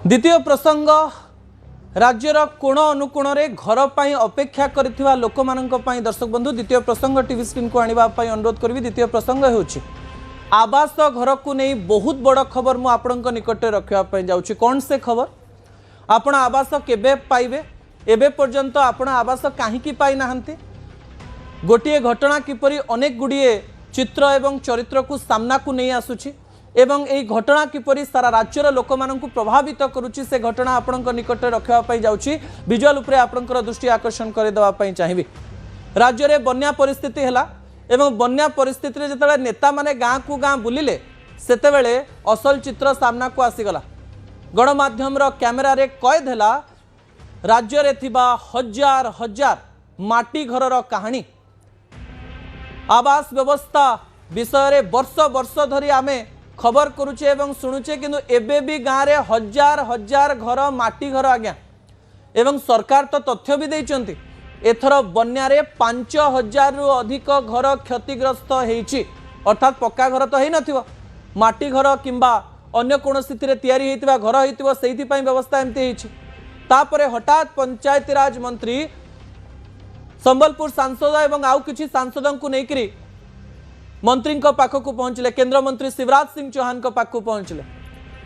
द्वितीय प्रसंग राज्यर कोण अनुकोण घर पर अपेक्षा कर लोक दर्शक बंधु द्वितीय प्रसंग टीवी स्क्रीन को आने अनुरोध करी। द्वितीय प्रसंग हो आवास घर को नहीं बहुत बड़ खबर मु आपण निकट रखापी जाऊँगी। कौन से खबर आपण आवास केबे पाइबे एबे पर्यंत आपण आवास कहीं पाई नाहंती। गोटे घटना किपरि अनेक गुड़िए चित्र एवं चरित्र को सामना को नहीं आसुची एवं यही घटना किपरि सारा राज्यर लोक मानू प्रभावित करुच्ची से घटना आपण निकट रखापी जाऊँगी। विजुअल उपरे आपणकर दृष्टि आकर्षण करदेवाई चाहिए। राज्य में बन्या परिस्थिति है एवं बन्या परिस्थिति रे जिते नेता माने गाँ को गाँ बुलिले सेतेबेले असल चित्र सामना को आसीगला। गणमाध्यम कैमेरा रे कैद है राज्य रे थिबा हजार हजार माटी घर कहानी। आवास व्यवस्था विषय वर्ष वर्ष धरी आमे खबर करुचे एवं शुणुचे किंतु एबे भी गाँव में हजार हजार घर माटी घर आज्ञा एवं सरकार तो तथ्य भी देइचंती एथर बन्यारे 5000 रु अधिक घर क्षतिग्रस्त होईची। अर्थात पक्का घर तो है नथिबो माटी घर किंबा अन्य कोनोसी थिरे तयारी हेतिबा घर हेतिबो सेहिति पई व्यवस्था एमती हेची। तापरे हठात पंचायत राज मंत्री संबलपुर सांसद एवं आउ किछि सांसदों को नेकरी मंत्री पाखक पहुँचले। केंद्र मंत्री शिवराज सिंह चौहान को पाखक पहुँचले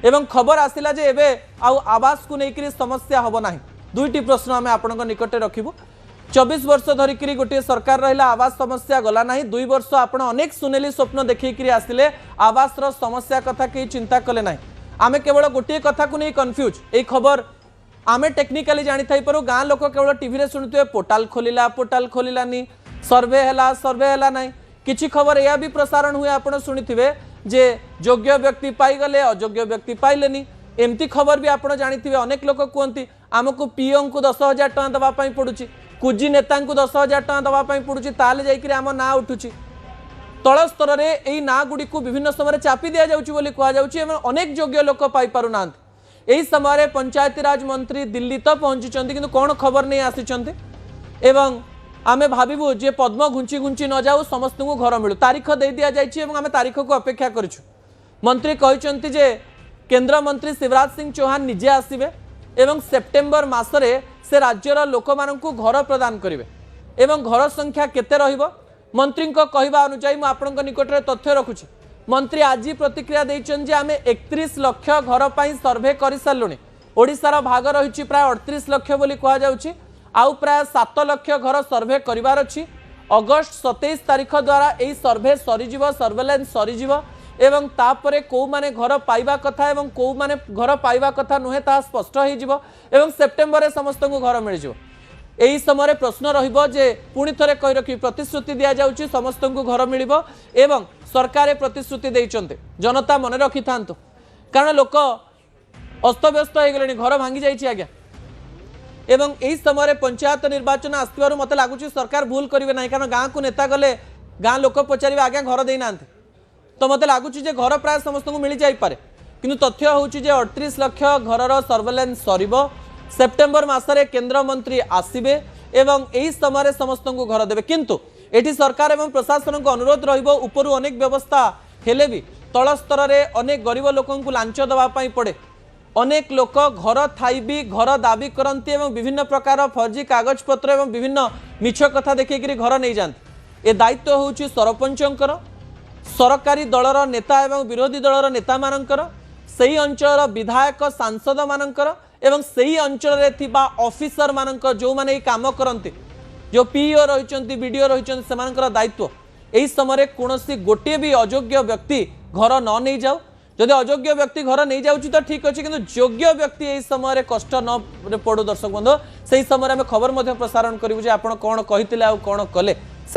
एवं खबर आसिला जे एबे आउ आवास को लेकर समस्या हब नाही। दुईटी प्रश्न आम आपण निकटे रखिबु। 24 वर्ष धरिकी गोटे सरकार रहिला आवास समस्या गला नाही। 2 वर्ष आपण अनेक सुनेली स्वप्न देखिकी आसिले आवास रो समस्या कथा कहीं चिंता कले नाही। आमे केवल गोटे कथा को नहीं कन्फ्यूज ए खबर आमे टेक्निकली जानी थाई परो गाँ लोक केवल टीवी रे सुनुते पोर्टाल खोलिलानी सर्वे हैला नाही। किछि खबर या भी प्रसारण हुए आपण सुनिथिबे जे योग्य व्यक्ति पाईगले अयोग्य व्यक्ति पाइलेनी एमती खबर भी आपण जानिथिबे। अनेक लोक कहती आमको पीओ को 10,000 टका दवापाई पड़ुची कुजी नेता को 10,000 टका दवापाई पड़ुची ताले जाइकरी आम ना उठुची तल स्तर में यही ना गुड़ी को विभिन्न समय चापी दि जाउची बोली कहा जाउची एवं अनेक योग्य लोक पाई पारु नांत। एही समय पंचायती राज मंत्री दिल्ली तो पहुंची किंतु कौन खबर नहीं आसी एवं आमे भाविबु जे पद्म घुंची घुंची न जाऊ समस्त को घर मिलू तारीख दे दिया जाइछि एवं आमे तारीख को अपेक्षा करिछु। मंत्री कहिसंती जे केंद्र मंत्री शिवराज सिंह चौहान निजे आसिबे एवं सेप्टेम्बर मासरे से राज्यर लोक मानकु घर प्रदान करिवे एवं घर संख्या केते रहिबो मंत्री को कहवा अनुसार मु आपनक निकट रे तथ्य रखुछि। मंत्री आज प्रतिक्रिया दैछन जे आमे 31 लाख घर पई सर्वे करि सारलुनी। ओडिसार भाग रहिछि प्राय 38 लाख बोली कहा जाउछि आउ प्राय 7 लाख घर सर्वे करिवार अछि। अगस्त 27 तारीख द्वारा यही सर्वे सरीजिव सर्वेलेंस सरीजिव एवं तापरे को माने घर पाइबा कथा एवं को माने घर पाइबा कथा नुहे ता स्पष्ट हो एवं सेप्टेम्बर रे समस्त को घर मिल जाव। यही समय प्रश्न रहिबो जे पुणी थरे कहि रखि प्रतिश्रुति दिया जाउछि समस्त को घर मिलिबो एवं सरकार प्रतिश्रुति दैचंते जनता मने रखि थांतु कारण लोक अस्तव्यस्त हो गले घर भांगी जाइछि आज्ञा एवं यही समय पंचायत निर्वाचन आसवर मत लगुच सरकार भूल करेंगे ना कारण गाँव को नेता गले गाँ लोक पचारे आज्ञा घर देना तो मत लगुच घर प्राय समस्त को मिल जापे किंतु तथ्य हूँ 38 लाख घर सर्वेलेंस सर सेप्टेम्बर मसरे केंद्र मंत्री आसवे एवं यही समय समस्त को घर देवे किंतु एटी सरकार एवं प्रशासन को अनुरोध रही अनेक व्यवस्था हेले भी तल स्तर में अनेक गरीब लोक लांच देवाई पड़े। अनेक लोक घर थाई भी घर दाबी करती एवं विभिन्न प्रकार फर्जी कागज पत्र एवं विभिन्न मिछ कथा देखिए घर नहीं जाते। ए दायित्व होउछि सरपंचंकर सरकारी दलर नेता एवं विरोधी दलर नेता मानकर सही अंचल विधायक सांसद मानकर एवं सही अंचल रे थिबा ऑफिसर मानकर जो माने काम करते जो पीओ रहिचंती बीडीओ रहिचंती सेमानकर दायित्व एही समय कोनोसी गोटे भी अयोग्य व्यक्ति घर न नहीं जाऊ। जदि अयोग्य व्यक्ति घर नहीं जाउछि तो ठीक अच्छे किंतु योग्य व्यक्ति यही समय कष्ट न पड़ू। दर्शक बंधु से समय आम खबर प्रसारण करूँ जे आपण कौन कही कौन कले।